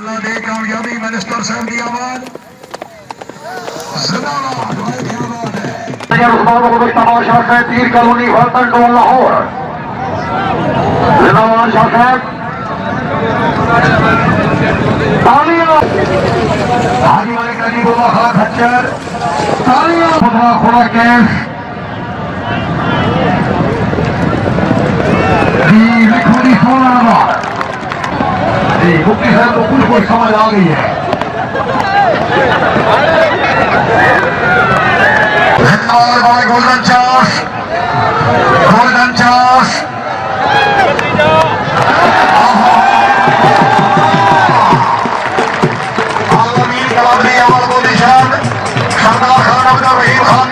अल्लाह दे कामयाबी मिनिस्टर साहब की आवाज जिंदाबाद भाई क्या बात है तमाशा है तीर कॉलोनी वाल्टन टू लाहौर जिंदाबाद शाह साहब तालियां हाजी वाले करीबुल्लाह खान खच्चर तालियां खुदा कैश लिखोनी 16 नंबर जी मुफ्ती साहब को कुछ समझ आ गई है गोल्डन चार्ज आलमीन कलामी अमल को निशान सरदार खान अब्दुल रहीम खान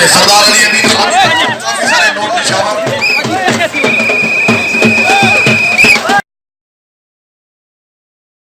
सरदार